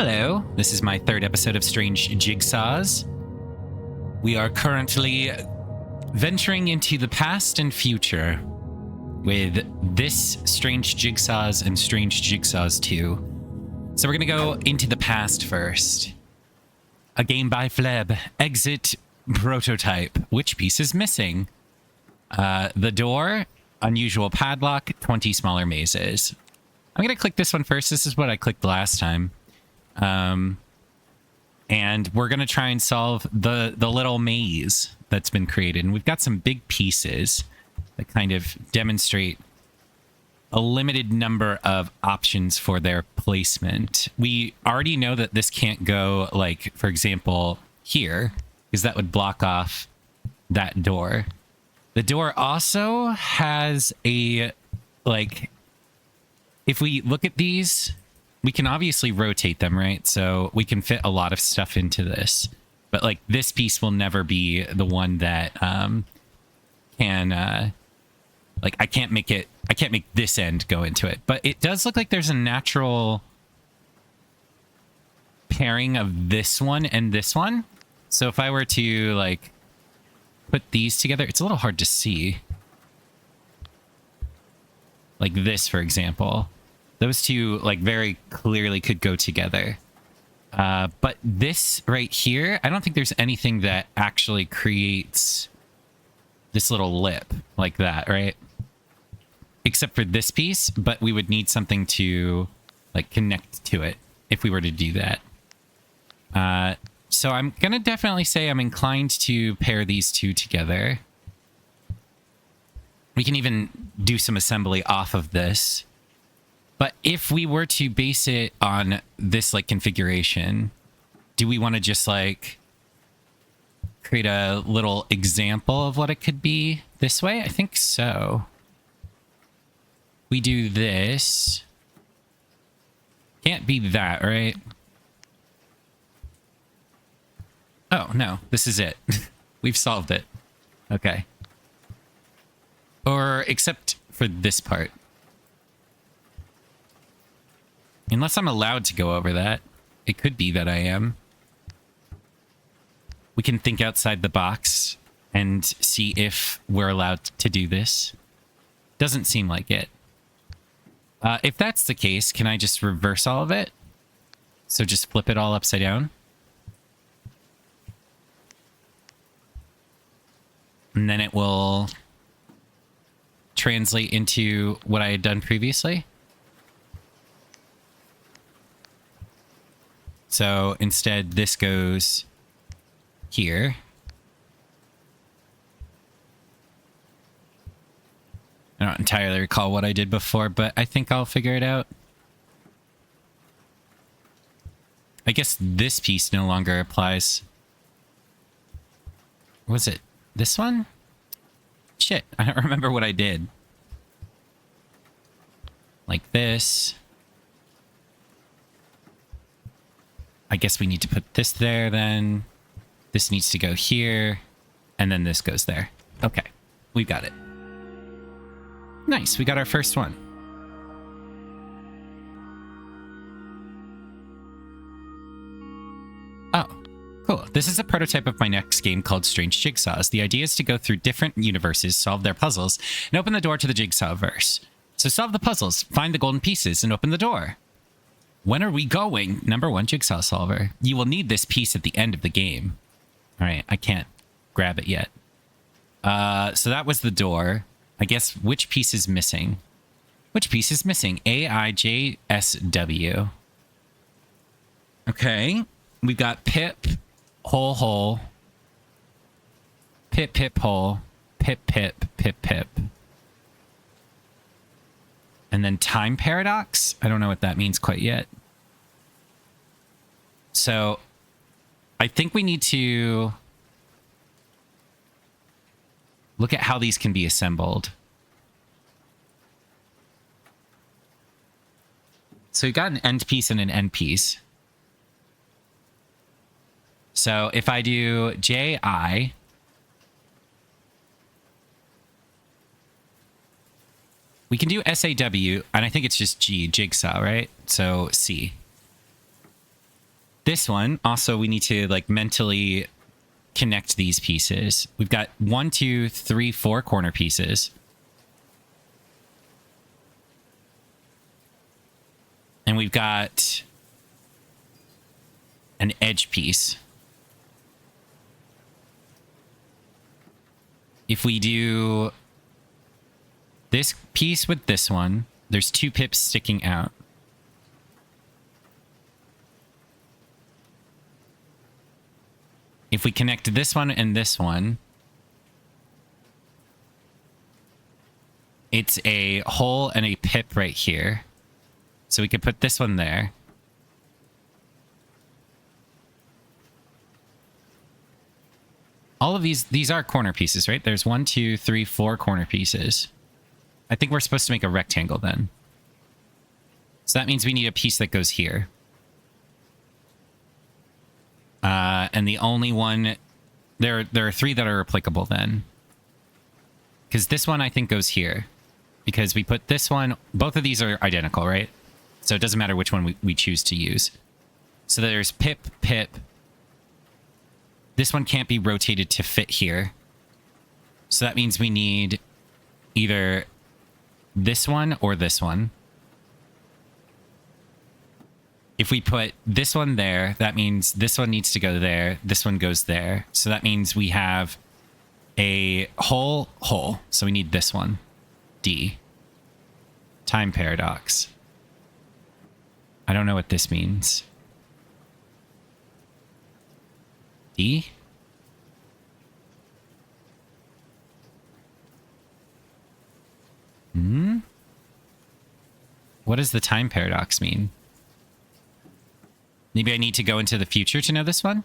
Hello, this is my third episode of Strange Jigsaws. We are currently venturing into the past and future with this Strange Jigsaws and Strange Jigsaws 2. So we're going to go into the past first. A game by Fleb. Exit prototype. Which piece is missing? The door, unusual padlock, 20 smaller mazes. I'm going to click this one first. This is what I clicked last time. And we're going to try and solve the little maze that's been created. And we've got some big pieces that kind of demonstrate a limited number of options for their placement. We already know that this can't go, like, for example, here, because that would block off that door. The door also has a, like, if we look at these, we can obviously rotate them, right? So we can fit a lot of stuff into this. But, like, this piece will never be the one that can, like, I can't make this end go into it. But it does look like there's a natural pairing of this one and this one. So if I were to, like, put these together, it's a little hard to see. Like this, for example. Those two, like, very clearly could go together. But this right here, I don't think there's anything that actually creates this little lip like that, right? Except for this piece, but we would need something to, like, connect to it if we were to do that. So I'm going to definitely say I'm inclined to pair these two together. We can even do some assembly off of this. But if we were to base it on this, like, configuration, do we want to just, like, create a little example of what it could be this way? I think so. We do this. Can't be that, right? Oh, no. This is it. We've solved it. Okay. Or, except for this part. Unless I'm allowed to go over that. It could be that I am. We can think outside the box and see if we're allowed to do this. Doesn't seem like it. If that's the case, can I just reverse all of it? So just flip it all upside down. And then it will translate into what I had done previously. So instead, this goes here. I don't entirely recall what I did before, but I think I'll figure it out. I guess this piece no longer applies. Was it this one? Shit, I don't remember what I did. Like this. I guess we need to put this there then. This needs to go here. And then this goes there. Okay, we've got it. Nice, we got our first one. Oh, cool. This is a prototype of my next game called Strange Jigsaws. The idea is to go through different universes, solve their puzzles, and open the door to the Jigsaw verse. So solve the puzzles, find the golden pieces, and open the door. When are we going? Number 1 Jigsaw solver. You will need this piece at the end of the game. All right, I can't grab it yet. So that was the door. I guess which piece is missing? Which piece is missing? AIJSW. Okay. We've got pip, hole, hole. Pip, pip, hole. Pip, pip, pip, pip. And then time paradox? I don't know what that means quite yet. So I think we need to look at how these can be assembled. So we got an end piece and an end piece. So if I do JI, we can do SAW, and I think it's just G, jigsaw, right? So C. this one, also we need to like mentally connect these pieces. We've got 1, 2, 3, 4 corner pieces. And we've got an edge piece. If we do this piece with this one, there's 2 pips sticking out. If we connect this one and this one, it's a hole and a pip right here. So we could put this one there. All of these are corner pieces, right? There's 1, 2, 3, 4 corner pieces. I think we're supposed to make a rectangle then. So that means we need a piece that goes here. And the only one... There are 3 that are applicable then. Because this one I think goes here. Because we put this one... Both of these are identical, right? So it doesn't matter which one we choose to use. So there's pip, pip. This one can't be rotated to fit here. So that means we need either this one or this one. If we put this one there, that means this one needs to go there. This one goes there. So that means we have a hole. So we need this one. D. Time paradox. I don't know what this means. D? What does the time paradox mean? Maybe I need to go into the future to know this one?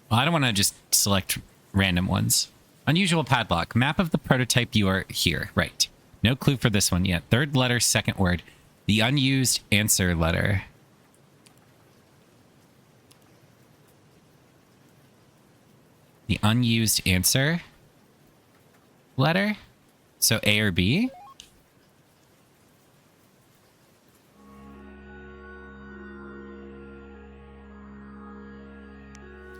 Well, I don't want to just select random ones. Unusual padlock. Map of the prototype, you are here. Right. No clue for this one yet. Third letter, second word. The unused answer letter. The unused answer letter? So A or B?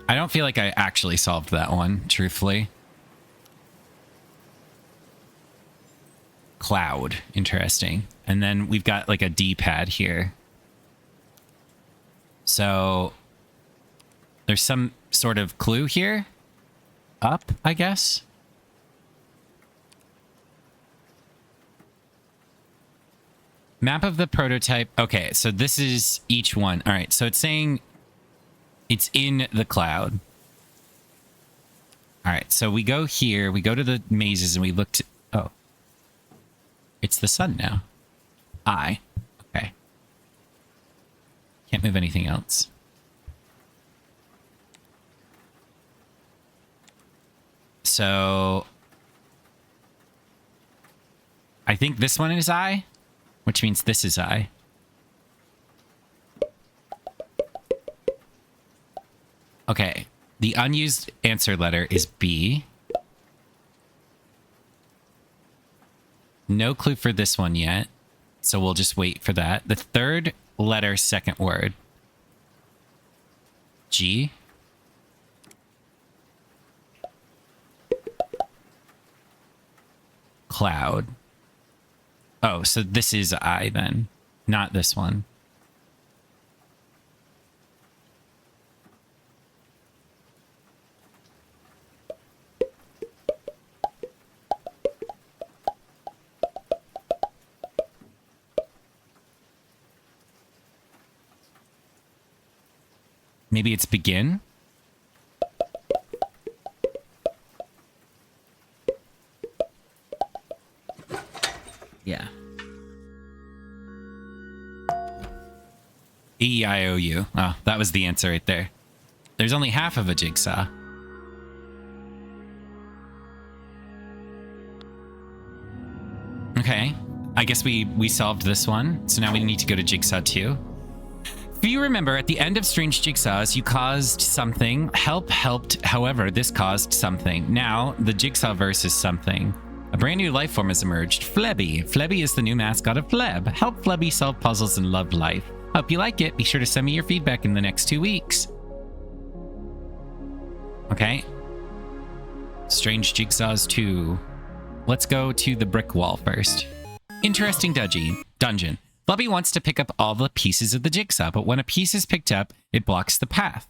I don't feel like I actually solved that one, truthfully. Cloud. Interesting. And then we've got like a D-pad here. So there's some sort of clue here. Up, I guess. Map of the prototype. Okay, so this is each one. All right, so it's saying it's in the cloud. All right, so we go here. We go to the mazes and we look to... Oh. It's the sun now. I. Okay. Can't move anything else. So... I think this one is I, which means this is I. Okay. The unused answer letter is B. No clue for this one yet, so we'll just wait for that. The third letter, second word. G. Cloud. Oh, so this is I then, not this one. Maybe it's begin? Yeah. E-I-O-U. Oh, that was the answer right there. There's only half of a jigsaw. Okay. I guess we solved this one. So now we need to go to Jigsaw 2. If you remember, at the end of Strange Jigsaws, you caused something. Help helped, however, this caused something. Now, the Jigsaw verse is something. A brand new life form has emerged. Flebby. Flebby is the new mascot of Fleb. Help Flebby solve puzzles and love life. Hope you like it. Be sure to send me your feedback in the next 2 weeks. Okay. Strange Jigsaws 2. Let's go to the brick wall first. Interesting dungeon. Blubby wants to pick up all the pieces of the jigsaw, but when a piece is picked up, it blocks the path.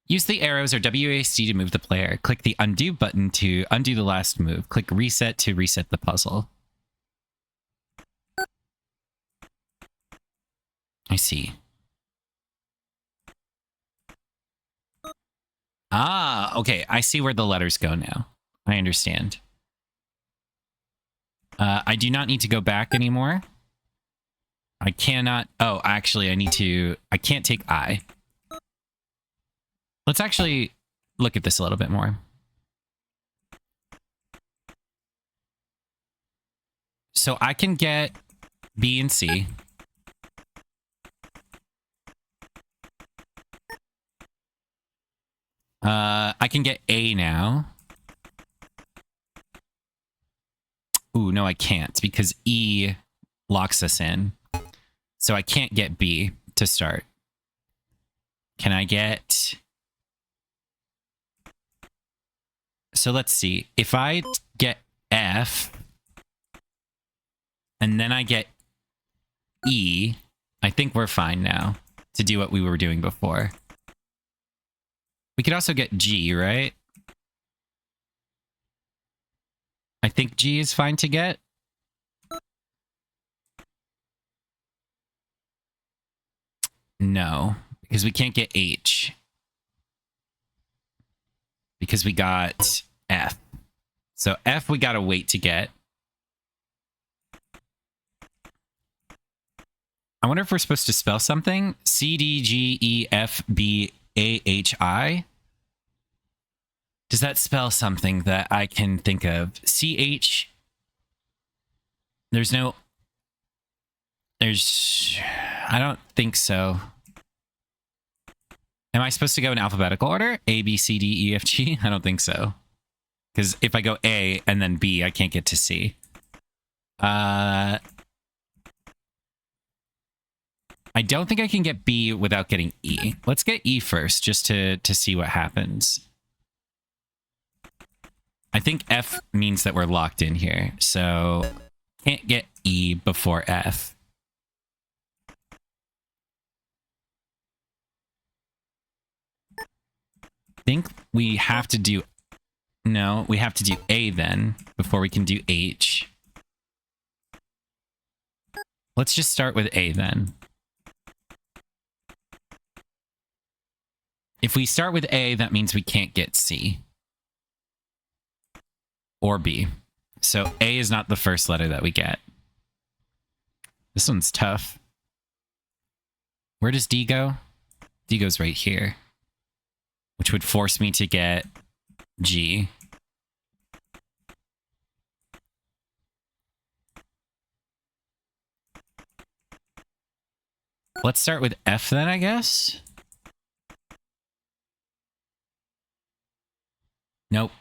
Use the arrows or WASD to move the player. Click the undo button to undo the last move. Click reset to reset the puzzle. I see. Ah, okay. I see where the letters go now. I understand. I do not need to go back anymore. I cannot... Oh, actually, I can't take I. Let's actually look at this a little bit more. So I can get B and C. I can get A now. Ooh, no, I can't because E locks us in. So I can't get B to start. Can I get... So let's see. If I get F, and then I get E, I think we're fine now to do what we were doing before. We could also get G, right? I think G is fine to get. No, because we can't get H. Because we got F. So F we gotta wait to get. I wonder if we're supposed to spell something. C, D, G, E, F, B, A, H, I. Does that spell something that I can think of? C, H. There's no... I don't think so. Am I supposed to go in alphabetical order? A, B, C, D, E, F, G? I don't think so. Because if I go A and then B, I can't get to C. I don't think I can get B without getting E. Let's get E first, just to see what happens. I think F means that we're locked in here, so can't get E before F. I think we have to do... No, we have to do A then, before we can do H. Let's just start with A then. If we start with A, that means we can't get C. Or B. So A is not the first letter that we get. This one's tough. Where does D go? D goes right here. Which would force me to get G. Let's start with F then, I guess? Nope.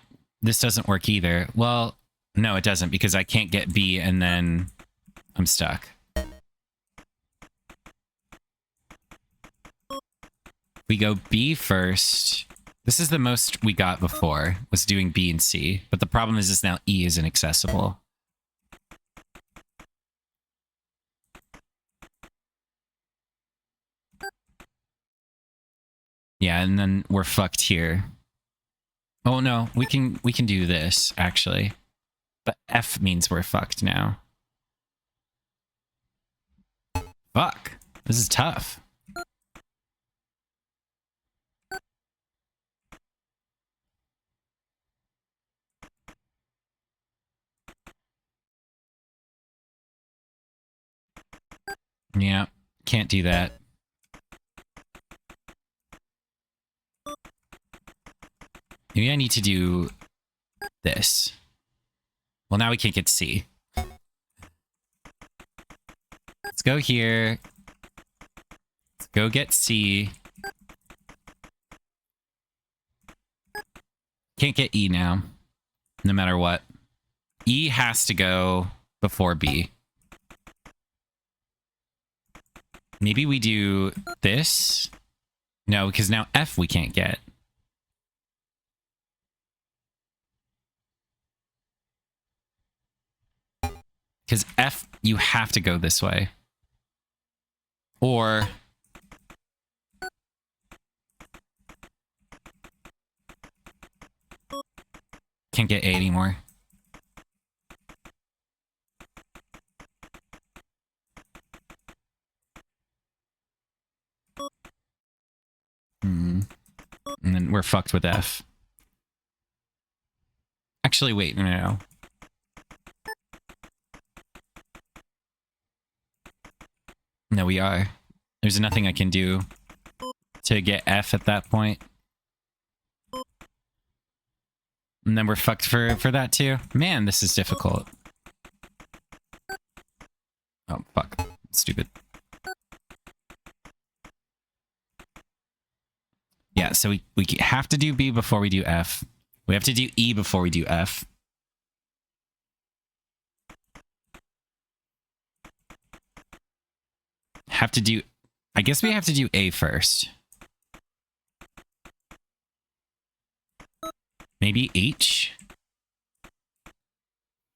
This doesn't work either. Well, no, it doesn't because I can't get B and then I'm stuck. We go B first. This is the most we got before, was doing B and C. But the problem is now E is inaccessible. Yeah, and then we're fucked here. Oh no, we can do this, actually. But F means we're fucked now. Fuck. This is tough. Yeah, can't do that. Maybe I need to do this. Well, now we can't get C. Let's go here. Let's go get C. Can't get E now, no matter what. E has to go before B. Maybe we do this. No, because now F we can't get. Because F, you have to go this way. Or... Can't get A anymore. And then we're fucked with F. Actually, wait, no. No, we are. There's nothing I can do to get F at that point. And then we're fucked for that too. Man, this is difficult. Oh, fuck. Stupid. Yeah, so we have to do B before we do F. We have to do E before we do F. Have to do... I guess we have to do A first. Maybe H?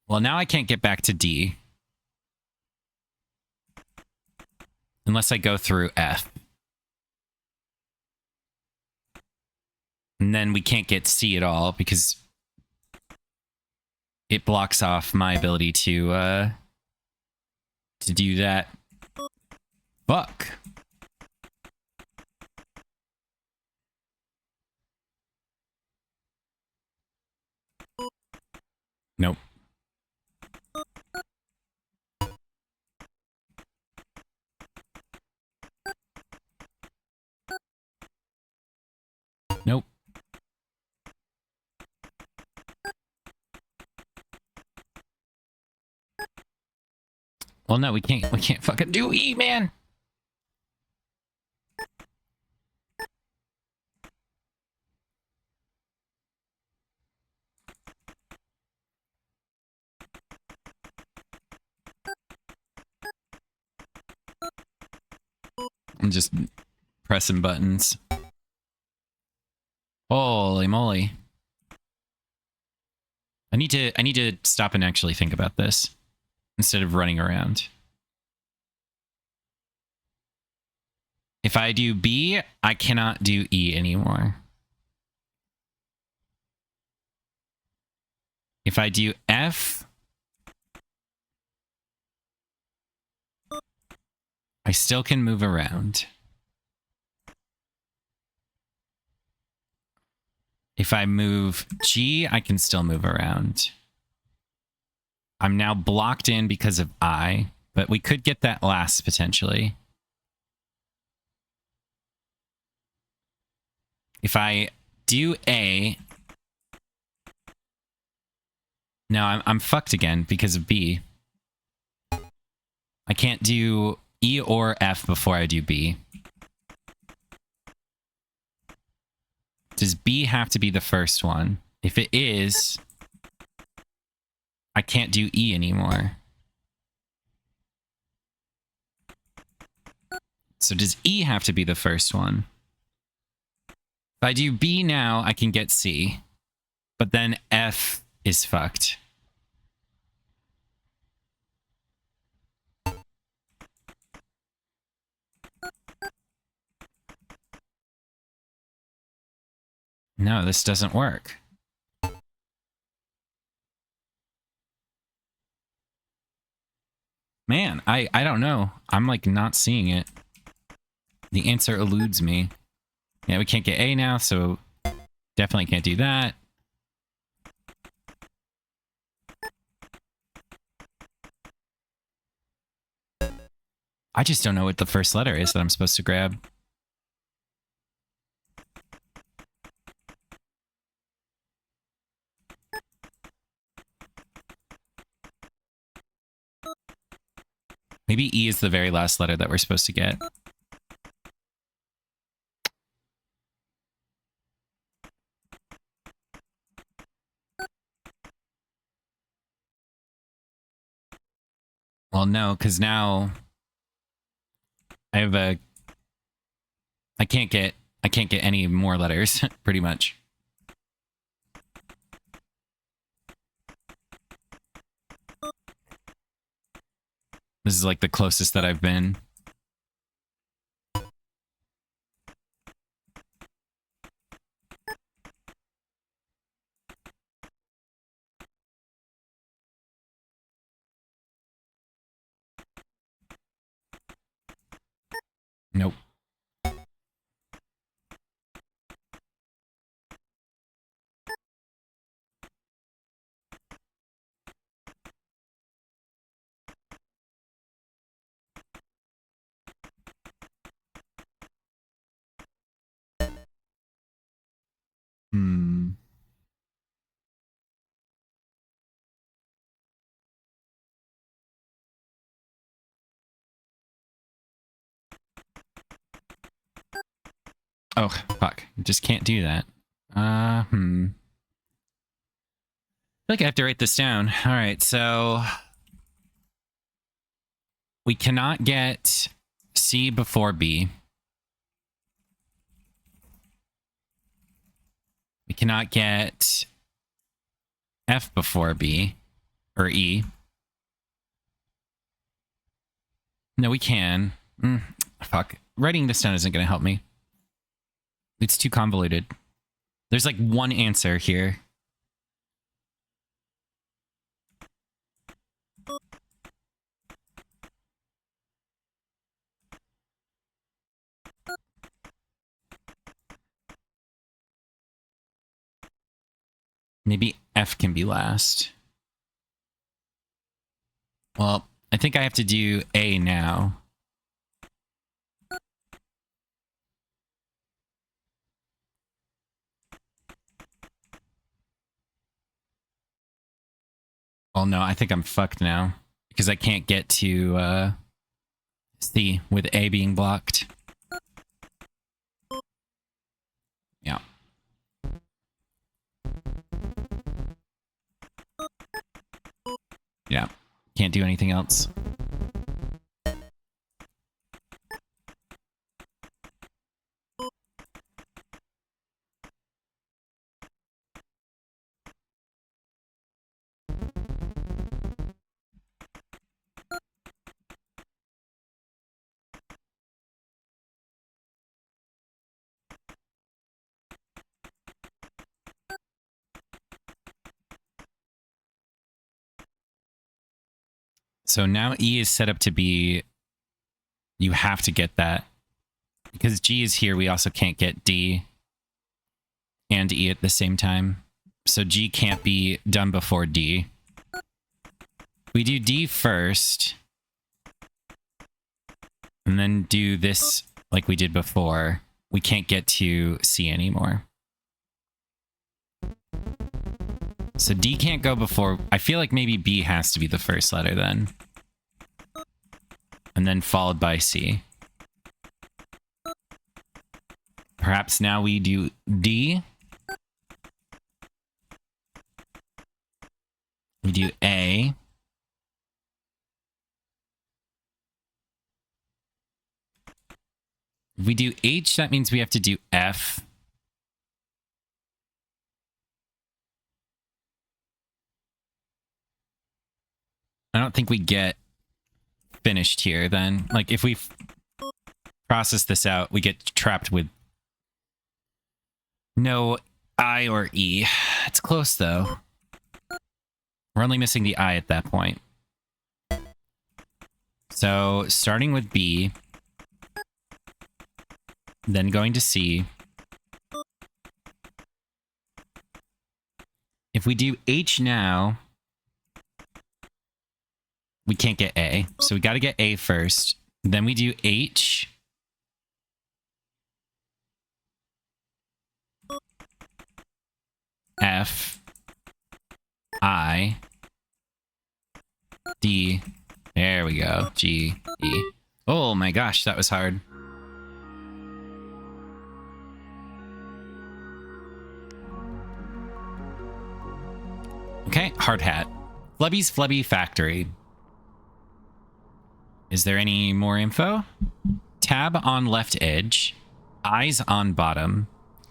Well, now I can't get back to D. Unless I go through F. And then we can't get C at all because it blocks off my ability to do that. Fuck. Nope. Nope. Well, no, we can't fucking do E, man. I'm just pressing buttons. Holy moly. I need to stop and actually think about this instead of running around. If I do B, I cannot do E anymore. If I do F, I still can move around. If I move G, I can still move around. I'm now blocked in because of I, but we could get that last potentially. If I do A... No, I'm fucked again because of B. I can't do E or F before I do B. Does B have to be the first one? If it is, I can't do E anymore. So does E have to be the first one? If I do B now, I can get C. But then F is fucked. No, this doesn't work. Man, I don't know. I'm like not seeing it. The answer eludes me. Yeah, we can't get A now, so definitely can't do that. I just don't know what the first letter is that I'm supposed to grab. Maybe E is the very last letter that we're supposed to get. Well, no, because now I have a... I can't get any more letters, pretty much. This is like the closest that I've been. Nope. Hmm. Oh, fuck. Just can't do that. I feel like I have to write this down. All right, so... We cannot get C before B. We cannot get F before B. Or E. No, we can. Fuck. Writing this down isn't going to help me. It's too convoluted. There's like one answer here. Maybe F can be last. Well, I think I have to do A now. Well, no, I think I'm fucked now. Because I can't get to C with A being blocked. Yeah. Yeah. Can't do anything else. So now E is set up to be... You have to get that. Because G is here, we also can't get D and E at the same time. So G can't be done before D. We do D first. And then do this like we did before. We can't get to C anymore. So D can't go before... I feel like maybe B has to be the first letter then. And then followed by C. Perhaps now we do D. We do A. If we do H, that means we have to do F. I don't think we get finished here then. Like, if we process this out, we get trapped with no I or E. It's close, though. We're only missing the I at that point. So, starting with B, then going to C. If we do H now, we can't get A. So we got to get A first. Then we do H. F. I. D. There we go. G. E. Oh my gosh, that was hard. Okay, hard hat. Flubby's Flubby Factory. Is there any more info? tab on left edge, eyes on bottom,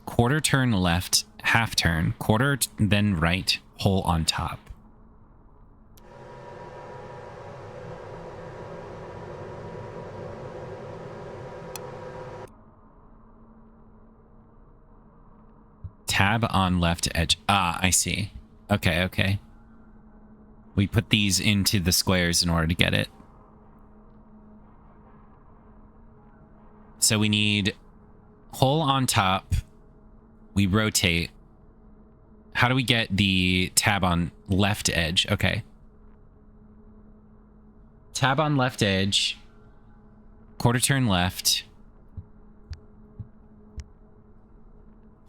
quarter turn left, half turn, quarter then right, hole on top. Tab on left edge. Ah, I see. Okay, okay. We put these into the squares in order to get it. So we need hole on top. We rotate. How do we get the tab on left edge? Okay. Tab on left edge. Quarter turn left.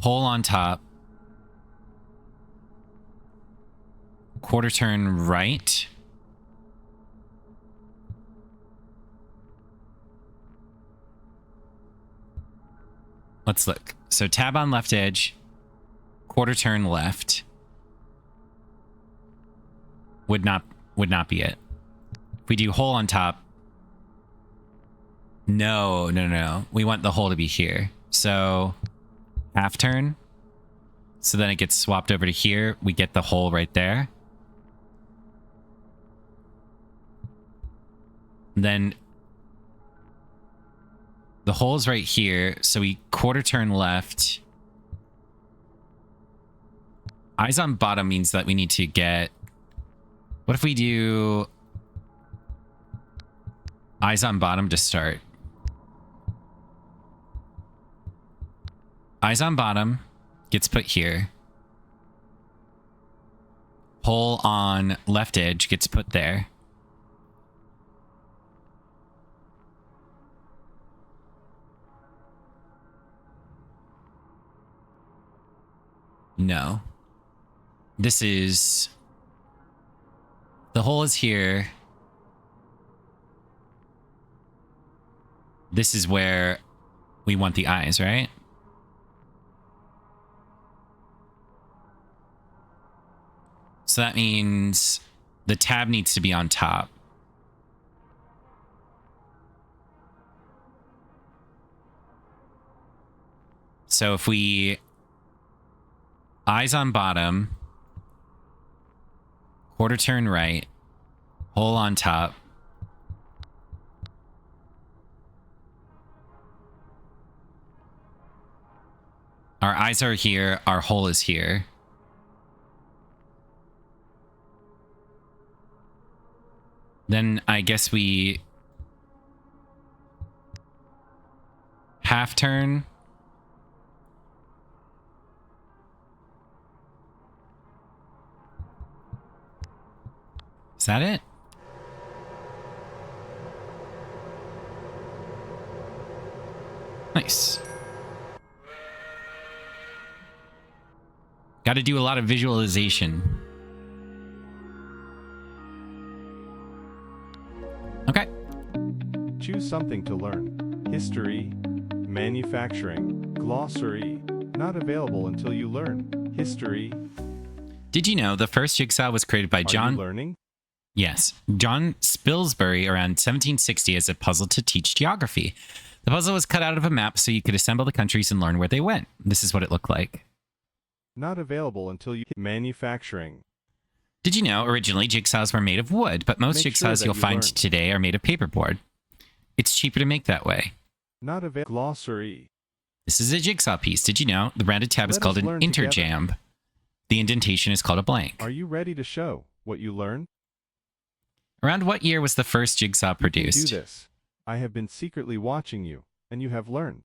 Hole on top. Quarter turn right. Let's look. So tab on left edge, quarter turn left. Would not be it. If we do hole on top. No. We want the hole to be here. So half turn. So then it gets swapped over to here. We get the hole right there. Then the hole's right here, so we quarter turn left. Eyes on bottom means that we need to get... What if we do eyes on bottom to start? Eyes on bottom gets put here. Hole on left edge gets put there. No. This is... The hole is here. This is where we want the eyes, right? So that means the tab needs to be on top. So if we... Eyes on bottom, quarter turn right, hole on top. Our eyes are here, our hole is here. Then I guess we half turn. Is that it? Nice. Got to do a lot of visualization. Okay. Choose something to learn. History, manufacturing, glossary. Not available until you learn. History. Did you know the first jigsaw was created by John... Are you learning? Yes, John Spilsbury around 1760 as a puzzle to teach geography. The puzzle was cut out of a map so you could assemble the countries and learn where they went. This is what it looked like. Not available until you... Manufacturing. Did you know originally jigsaws were made of wood, but most jigsaws you'll find today are made of paperboard. It's cheaper to make that way. Not available. Glossary. This is a jigsaw piece. Did you know the rounded tab is called an interjamb? The indentation is called a blank. Are you ready to show what you learned? Around what year was the first jigsaw produced? Do this. I have been secretly watching you, and you have learned.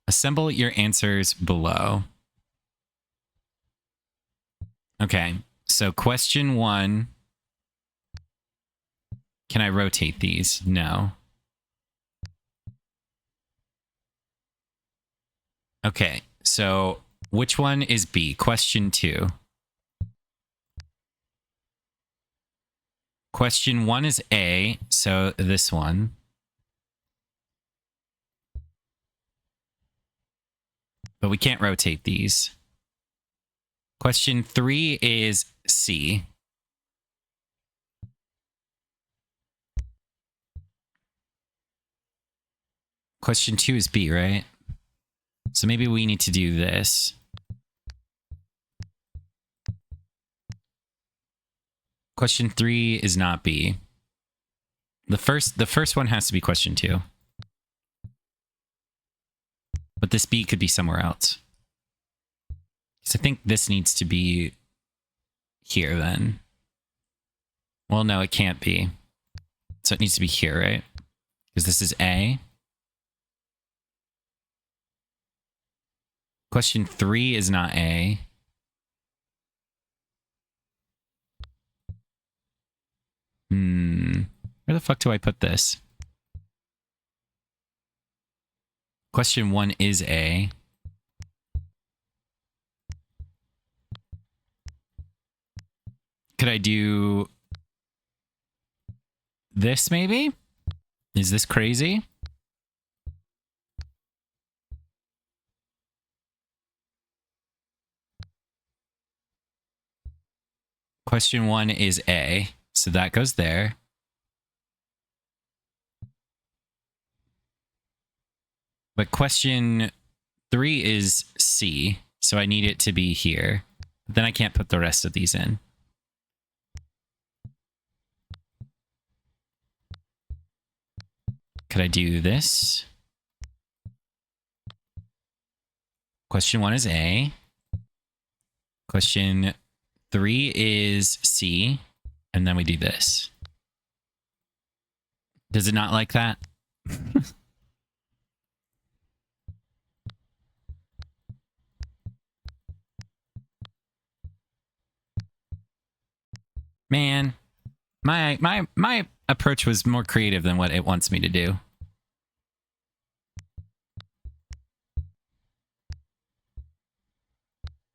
Assemble your answers below. Okay, so question 1. Can I rotate these? No. Okay, so which one is B? Question 2. Question 1 is A, so this one. But we can't rotate these. Question 3 is C. Question 2 is B, right? So maybe we need to do this. Question 3 is not B. The first one has to be question 2. But this B could be somewhere else. So I think this needs to be here then. Well, no, it can't be. So it needs to be here, right? Because this is A. Question 3 is not A. Where the fuck do I put this? Question 1 is A. Could I do this maybe? Is this crazy? Question 1 is A, so that goes there. But question 3 is C, so I need it to be here. But then I can't put the rest of these in. Could I do this? Question 1 is A. Question 3 is C. And then we do this. Does it not like that? Man, my approach was more creative than what it wants me to do.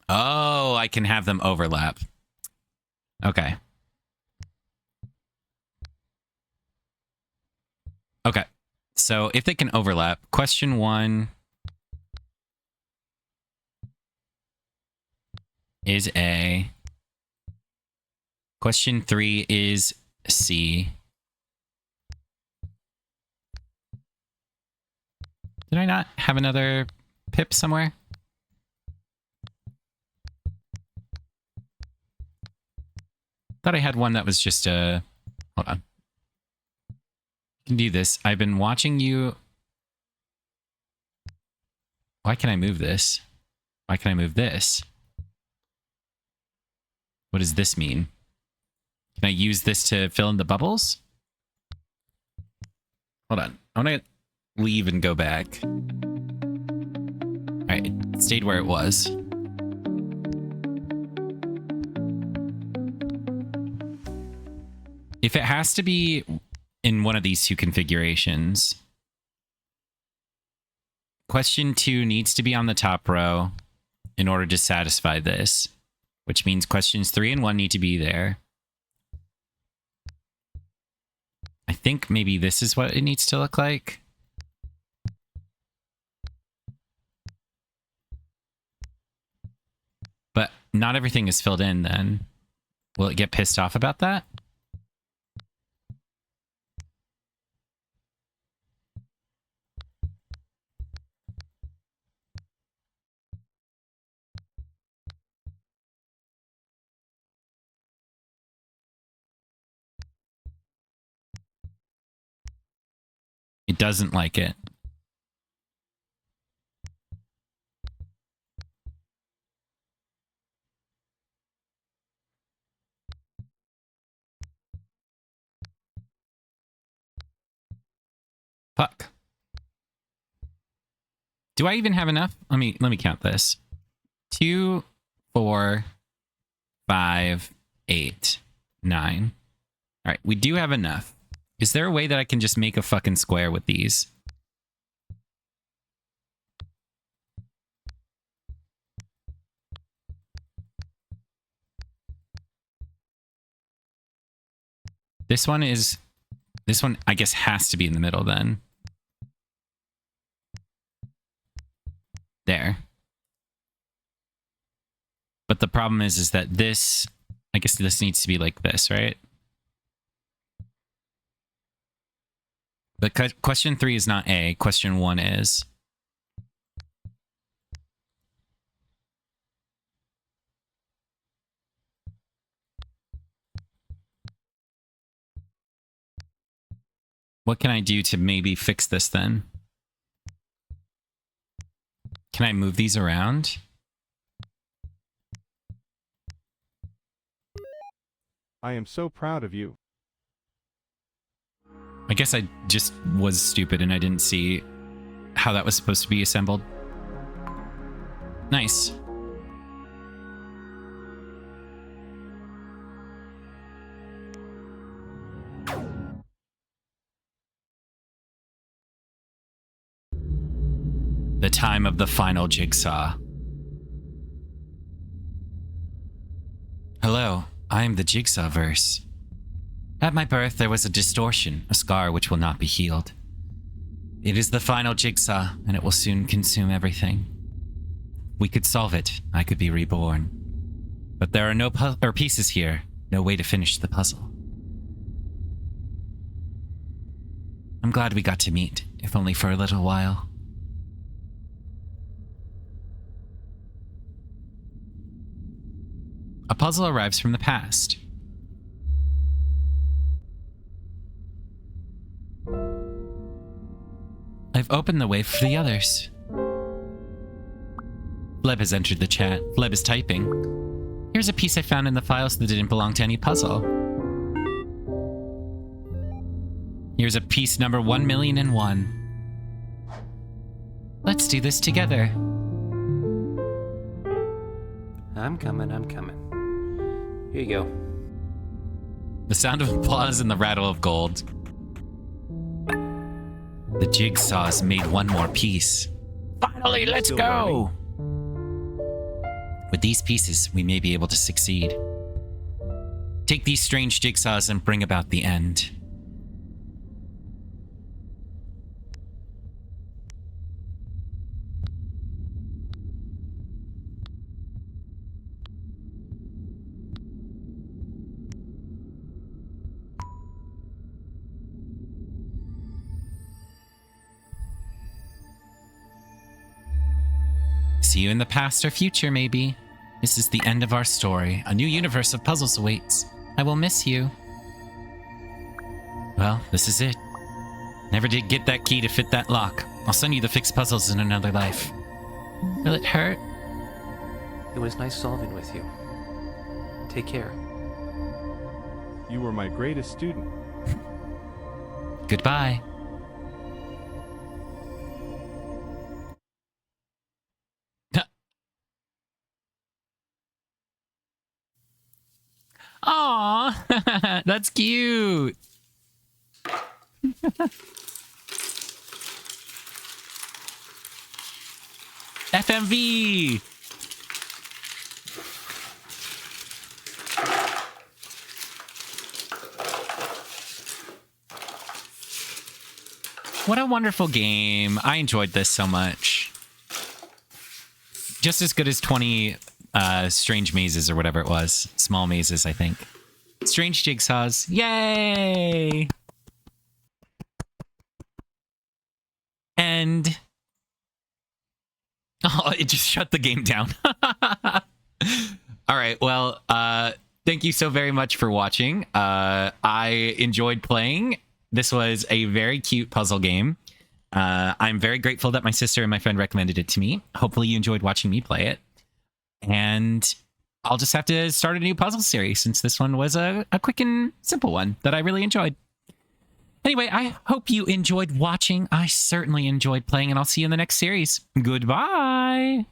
Oh, I can have them overlap. Okay. Okay. So if they can overlap, question 1 is A. Question 3 is C. Did I not have another pip somewhere? Thought I had one that was just a... Hold on. You can do this. I've been watching you... Why can I move this? Why can I move this? What does this mean? Can I use this to fill in the bubbles? Hold on. I want to leave and go back. All right, it stayed where it was. If it has to be in one of these two configurations, question 2 needs to be on the top row in order to satisfy this, which means questions 3 and 1 need to be there. I think maybe this is what it needs to look like. But not everything is filled in then. Will it get pissed off about that? It doesn't like it. Fuck. Do I even have enough? Let me count this. 2, 4, 5, 8, 9. All right, we do have enough. Is there a way that I can just make a fucking square with these? This one, I guess, has to be in the middle then. There. But the problem is that this, I guess this needs to be like this, right? But question 3 is not A. Question 1 is. What can I do to maybe fix this then? Can I move these around? I am so proud of you. I guess I just was stupid and I didn't see how that was supposed to be assembled. Nice. The time of the final jigsaw. Hello, I am the Jigsaw verse. At my birth, there was a distortion, a scar which will not be healed. It is the final jigsaw, and it will soon consume everything. We could solve it. I could be reborn. But there are no pieces here, no way to finish the puzzle. I'm glad we got to meet, if only for a little while. A puzzle arrives from the past. I've opened the way for the others. Fleb has entered the chat. Fleb is typing. Here's a piece I found in the files that didn't belong to any puzzle. Here's a piece number 1,000,001. Let's do this together. I'm coming. Here you go. The sound of applause and the rattle of gold. The jigsaw's made one more piece. Finally, let's go! With these pieces, we may be able to succeed. Take these strange jigsaws and bring about the end. See you in the past or future, maybe. This is the end of our story. A new universe of puzzles awaits. I will miss you. Well, this is it. Never did get that key to fit that lock. I'll send you the fixed puzzles in another life. Will it hurt? It was nice solving with you. Take care. You were my greatest student. Goodbye. Aw, that's cute. FMV. What a wonderful game. I enjoyed this so much. Just as good as 20 Strange Mazes or whatever it was. Small Mazes, I think. Strange Jigsaws. Yay! And... oh, it just shut the game down. All right, well, thank you so very much for watching. I enjoyed playing. This was a very cute puzzle game. I'm very grateful that my sister and my friend recommended it to me. Hopefully you enjoyed watching me play it. And I'll just have to start a new puzzle series since this one was a quick and simple one that I really enjoyed. Anyway, I hope you enjoyed watching. I certainly enjoyed playing, and I'll see you in the next series. Goodbye!